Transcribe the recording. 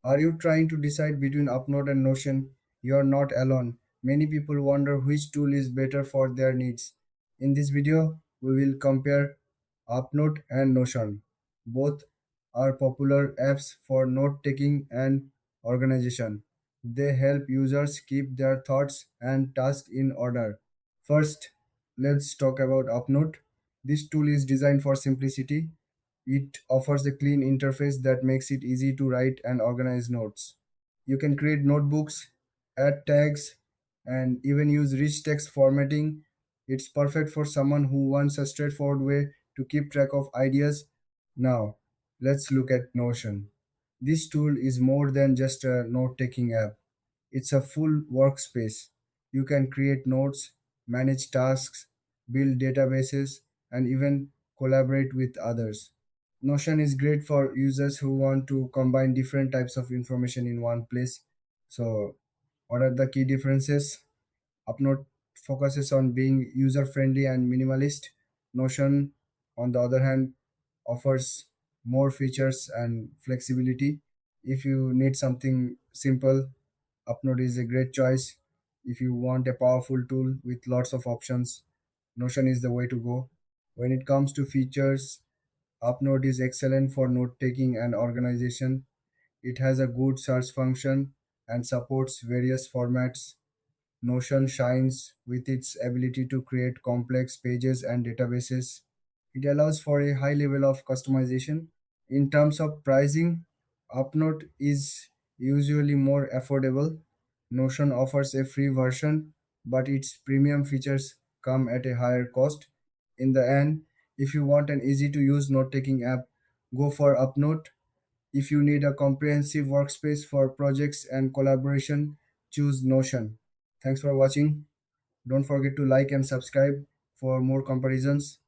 Are you trying to decide between Upnote and Notion? You are not alone. Many people wonder which tool is better for their needs. In this video, we will compare Upnote and Notion. Both are popular apps for note taking and organization. They help users keep their thoughts and tasks in order. First, let's talk about Upnote. This tool is designed for simplicity. It offers a clean interface that makes it easy to write and organize notes. You can create notebooks, add tags, and even use rich text formatting. It's perfect for someone who wants a straightforward way to keep track of ideas. Now, let's look at Notion. This tool is more than just a note taking app, it's a full workspace. You can create notes, manage tasks, build databases, and even collaborate with others. Notion is great for users who want to combine different types of information in one place. So, what are the key differences? Upnote focuses on being user friendly and minimalist. Notion, on the other hand, offers more features and flexibility. If you need something simple, Upnote is a great choice. If you want a powerful tool with lots of options, Notion is the way to go. When it comes to features, Upnote is excellent for note taking and organization. It has a good search function and supports various formats. Notion shines with its ability to create complex pages and databases. It allows for a high level of customization. In terms of pricing, Upnote is usually more affordable. Notion offers a free version, but its premium features come at a higher cost. In the end, if you want an easy to use note taking app, go for Upnote. If you need a comprehensive workspace for projects and collaboration, choose Notion. Thanks for watching. Don't forget to like and subscribe for more comparisons.